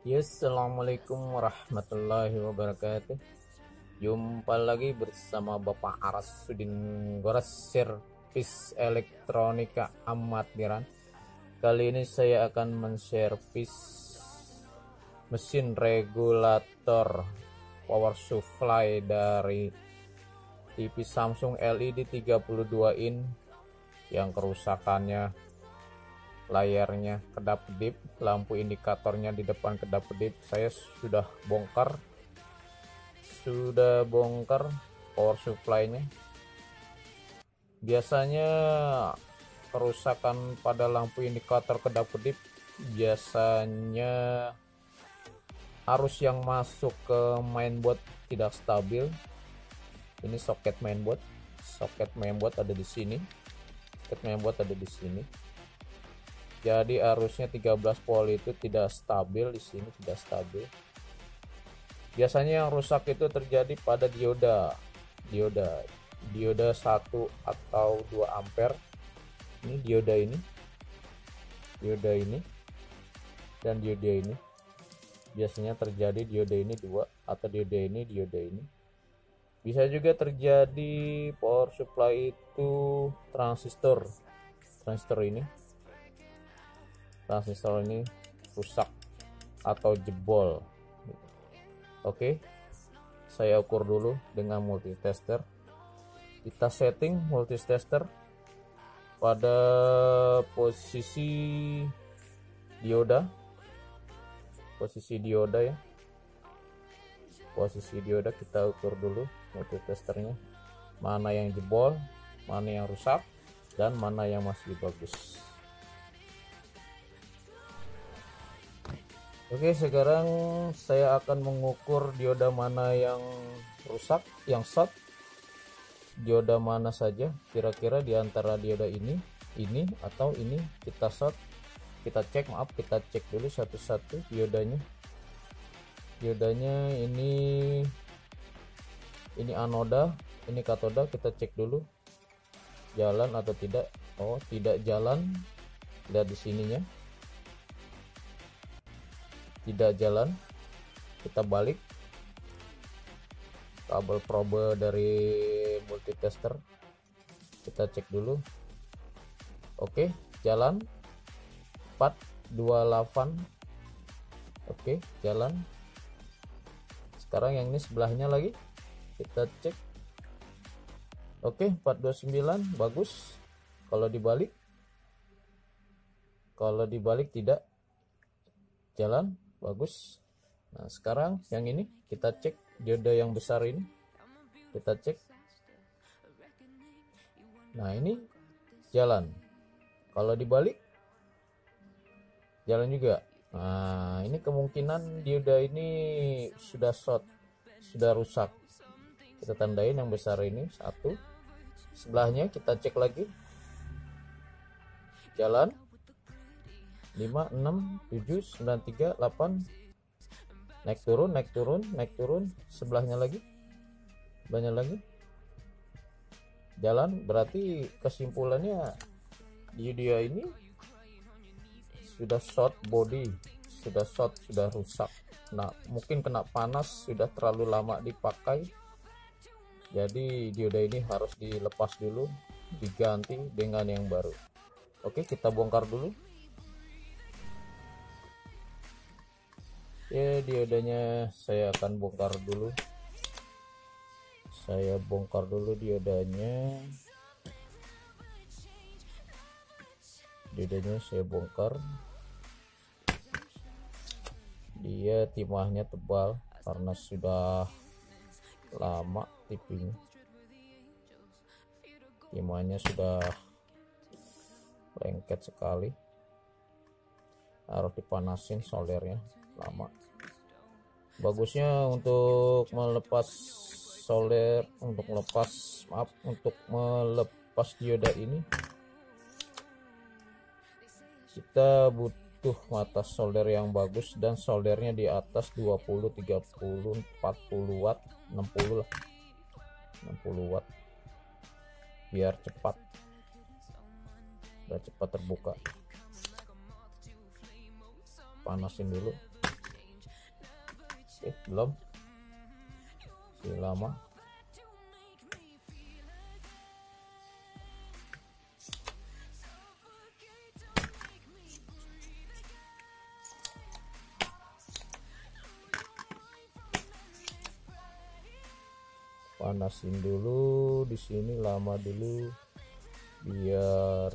Assalamualaikum warahmatullahi wabarakatuh. Jumpa lagi bersama Bapak Aras Sudin Goras, servis elektronika amatiran. Kali ini saya akan menservis mesin regulator power supply dari TV Samsung LED 32 in yang kerusakannya layarnya kedap-kedip, lampu indikatornya di depan kedap-kedip. Saya sudah bongkar power supply-nya. Biasanya kerusakan pada lampu indikator kedap-kedip biasanya arus yang masuk ke mainboard tidak stabil. Ini soket mainboard ada di sini. Jadi arusnya 13 volt itu tidak stabil di sini, tidak stabil. Biasanya yang rusak itu terjadi pada dioda 1 atau 2 ampere. Ini dioda ini dan dioda ini. Biasanya terjadi dioda ini 2 atau dioda ini. Bisa juga terjadi power supply itu transistor ini rusak atau jebol. Oke, saya ukur dulu dengan multitester. Kita setting multitester pada posisi dioda ya. Posisi dioda kita ukur dulu multitesternya, mana yang jebol, mana yang rusak, dan mana yang masih bagus. Oke, sekarang saya akan mengukur dioda mana yang rusak, yang short. Dioda mana saja kira-kira di antara dioda ini atau ini kita short. Kita cek dulu satu-satu diodanya. Ini anoda, ini katoda. Kita cek dulu jalan atau tidak. Oh, tidak jalan. Lihat di sininya. Tidak jalan. Kita balik kabel probe dari multitester, kita cek dulu. Oke, jalan 428. Oke, jalan. Sekarang yang ini sebelahnya lagi kita cek. Oke, 429 bagus. Kalau dibalik tidak jalan, bagus. Nah, sekarang yang ini kita cek dioda yang besar ini, kita cek. Nah, ini jalan. Kalau dibalik jalan juga. Nah, ini kemungkinan dioda ini sudah short, sudah rusak. Kita tandain yang besar ini satu. Sebelahnya kita cek lagi. Jalan 5, 6, 7, 9, 3, 8. Naik turun. Sebelahnya lagi. Jalan, berarti kesimpulannya dia ini sudah short body, sudah rusak. Nah, mungkin kena panas, sudah terlalu lama dipakai. Jadi dioda ini harus dilepas dulu, diganti dengan yang baru. Oke, kita bongkar dulu. Ya, diodanya saya akan bongkar dulu. Saya bongkar dulu diodanya. Saya bongkar. Dia timahnya tebal karena sudah lama tiping. Timahnya sudah lengket sekali. Harus dipanasin soldernya lama. Bagusnya untuk melepas solder, untuk melepas dioda ini kita butuh mata solder yang bagus dan soldernya di atas 20, 30, 40 watt, 60 lah. 60 watt biar cepat terbuka. Panasin dulu. belum, masih lama. Panasin dulu di sini, lama dulu biar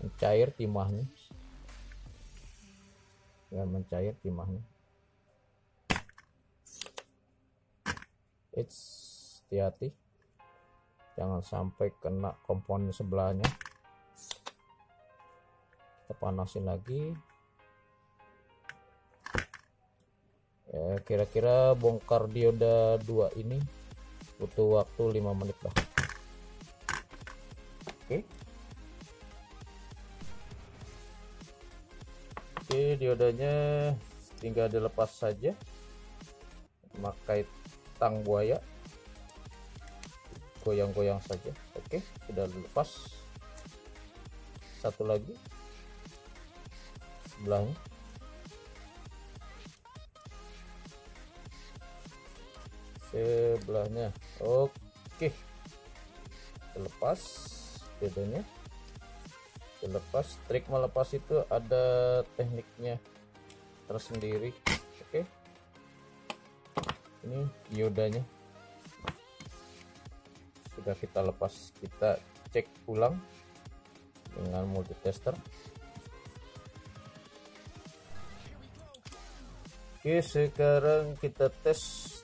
mencair timahnya, hati-hati jangan sampai kena komponen sebelahnya. Kita panasin lagi ya, kira-kira bongkar dioda 2 ini butuh waktu 5 menit lah. Oke, diodanya tinggal dilepas saja memakai tang buaya, goyang-goyang saja. Oke, sudah dilepas. Satu lagi sebelahnya. Oke, terlepas bedanya, terlepas. Trik melepas itu ada tekniknya tersendiri. Oke, ini diodanya sudah kita lepas. Kita cek ulang dengan multitester. Oke, sekarang kita tes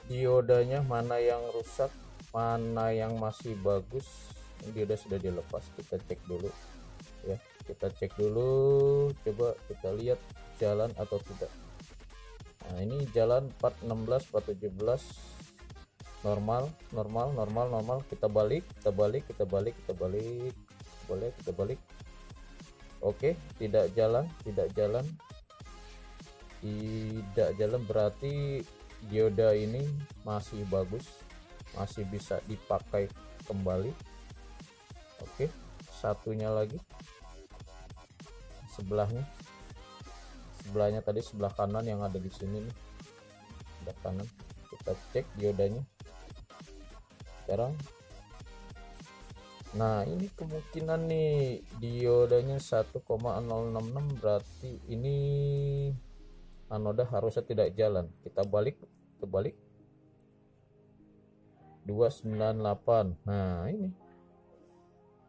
diodanya, mana yang rusak, mana yang masih bagus. Dioda sudah dilepas, kita cek dulu ya, kita cek dulu, coba kita lihat jalan atau tidak. Nah, ini jalan 416, 417, normal. Kita balik, boleh kita balik. Oke, tidak jalan, berarti dioda ini masih bagus, masih bisa dipakai kembali. Oke, satunya lagi sebelahnya tadi sebelah kanan yang ada di sini nih, sebelah kanan. Kita cek diodanya sekarang. Nah, ini kemungkinan nih diodanya 1,066, berarti ini anoda harusnya tidak jalan. Kita balik 298. Nah, ini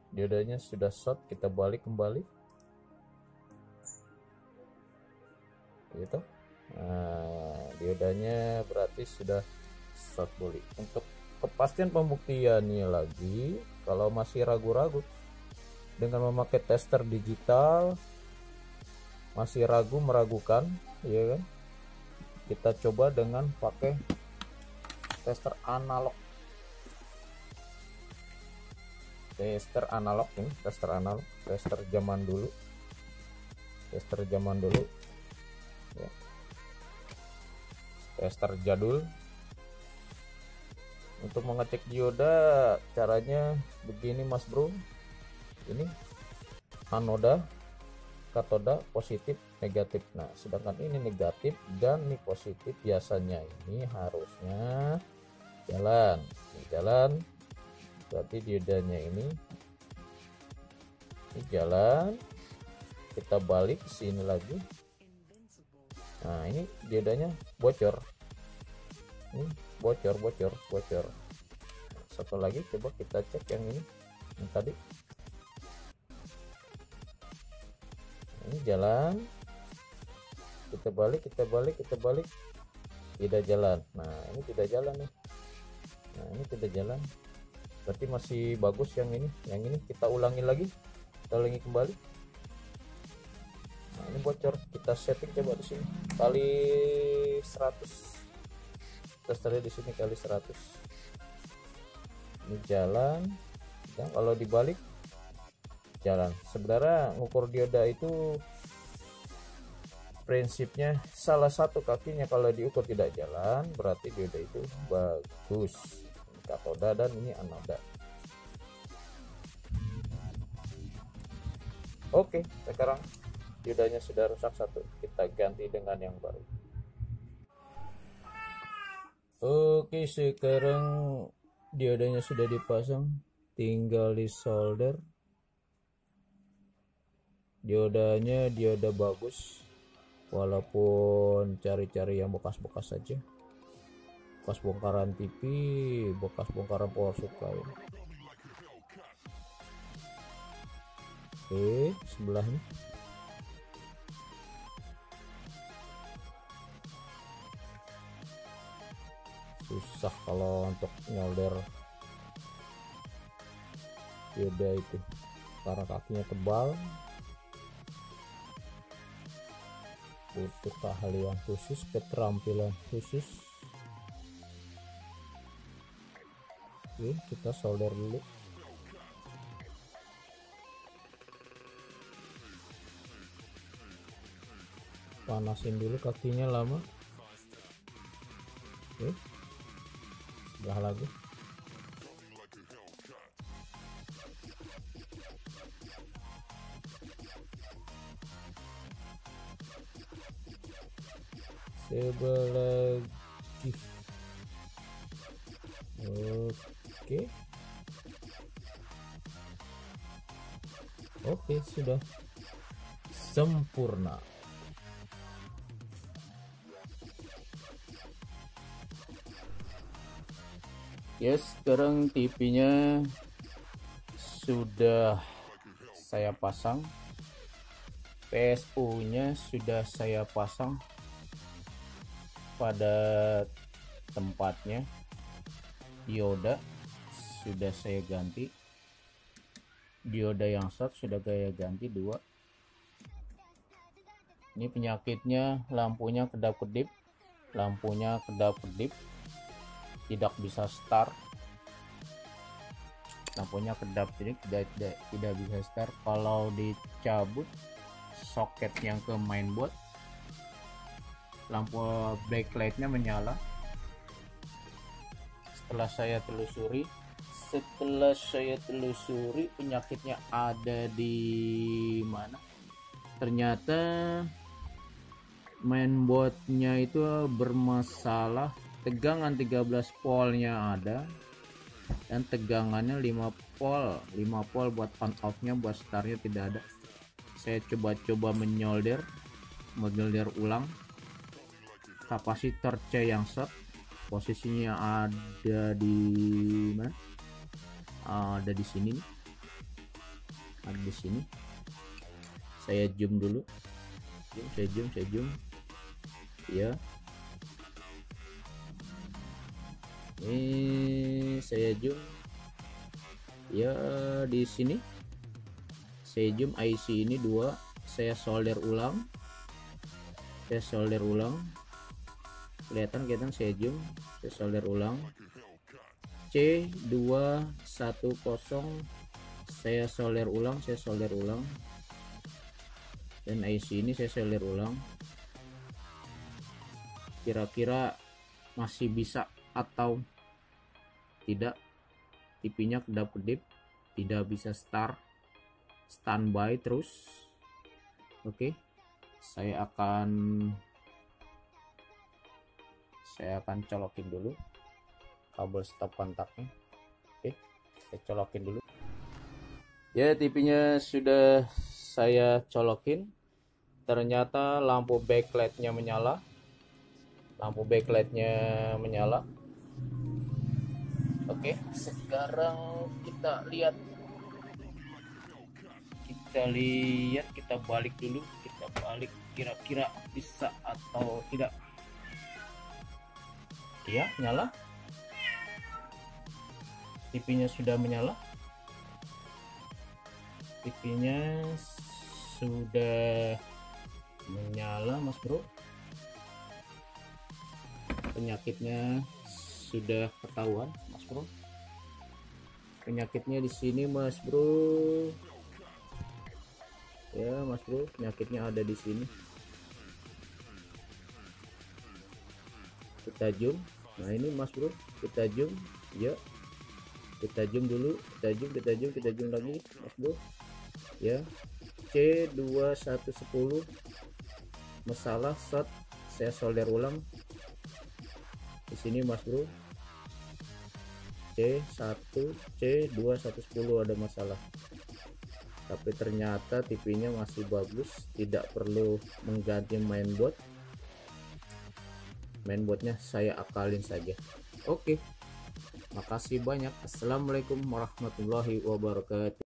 diodanya sudah short, kita balik kembali gitu. Nah, diodanya berarti sudah short buli. Untuk kepastian pembuktiannya lagi, kalau masih ragu-ragu dengan memakai tester digital, masih meragukan ya kan, kita coba dengan pakai tester analog. Ini tester zaman dulu ya. Tester jadul. Untuk mengecek dioda caranya begini Mas Bro. Ini anoda, katoda, positif, negatif. Nah, sedangkan ini negatif dan ini positif, biasanya ini harusnya jalan. Berarti diodanya ini jalan. Kita balik ke sini lagi. Nah, ini diodanya bocor. Ini bocor. Satu lagi, coba kita cek yang ini, yang tadi. Ini jalan. Kita balik. Tidak jalan. Nah, ini tidak jalan nih. Berarti masih bagus yang ini. Kita ulangi kembali. Nah, ini bocor. Kita setting coba di sini kali 100. Testernya di sini kali 100. Ini jalan. Ya, kalau dibalik jalan. Sebenarnya ngukur dioda itu prinsipnya salah satu kakinya kalau diukur tidak jalan, berarti dioda itu bagus. Katoda dan ini anoda. Oke, sekarang diodanya sudah rusak satu, kita ganti dengan yang baru. Oke, sekarang diodanya sudah dipasang, tinggal di solder. Diodanya dioda bagus, walaupun cari-cari yang bekas-bekas saja, bekas bongkaran TV, bekas bongkaran power supply. Oke, sebelahnya susah kalau untuk nyolder dioda itu karena kakinya tebal, butuh keahlian khusus, keterampilan khusus. Oke, kita solder dulu. Panasin dulu kakinya lama. Oke, sebelah lagi. Sebelah lagi. Oke. Oke, sudah sempurna. Ya, sekarang TV-nya sudah saya pasang, PSU-nya sudah saya pasang pada tempatnya, dioda sudah saya ganti, dioda yang short sudah saya ganti 2. Ini penyakitnya lampunya kedap-kedip, tidak bisa start, lampunya kedap-kedip, tidak bisa start. Kalau dicabut soket yang ke mainboard, lampu backlightnya menyala. Setelah saya telusuri penyakitnya ada di mana, ternyata mainboardnya itu bermasalah. Tegangan 13 voltnya ada dan tegangannya 5 volt buat on off nya, buat startnya tidak ada. Saya coba menyolder ulang. Kapasitor C yang short, posisinya ada di mana? Ada di sini nih. Ada di sini. Saya zoom dulu. Saya zoom. Ya. Ini saya zoom. Ya, di sini. Saya zoom IC ini 2, saya solder ulang. Kelihatan saya zoom, saya solder ulang. C210 saya solder ulang. Dan IC ini saya solder ulang. Kira-kira masih bisa atau tidak. TV-nya kedap-kedip, tidak bisa start, standby terus. Oke, saya akan colokin dulu kabel stop kontaknya. Oke, saya colokin dulu. Ya, TV-nya sudah saya colokin. Ternyata lampu backlightnya menyala. Oke, sekarang kita lihat, kita balik dulu, kira-kira bisa atau tidak. Ya, nyala. TV-nya sudah menyala. Mas bro. Penyakitnya sudah ketahuan, mas bro. Penyakitnya di sini, mas bro. Ya, mas bro, penyakitnya ada di sini. Kita zoom. Nah, ini mas bro, kita zoom. Ya, kita zoom dulu, kita zoom lagi, mas bro. Ya, C2110 masalah short. Saya solder ulang di sini mas bro. C2110 ada masalah, tapi ternyata TV-nya masih bagus, tidak perlu mengganti mainboardnya saya akalin saja. Oke, makasih banyak. Assalamualaikum warahmatullahi wabarakatuh.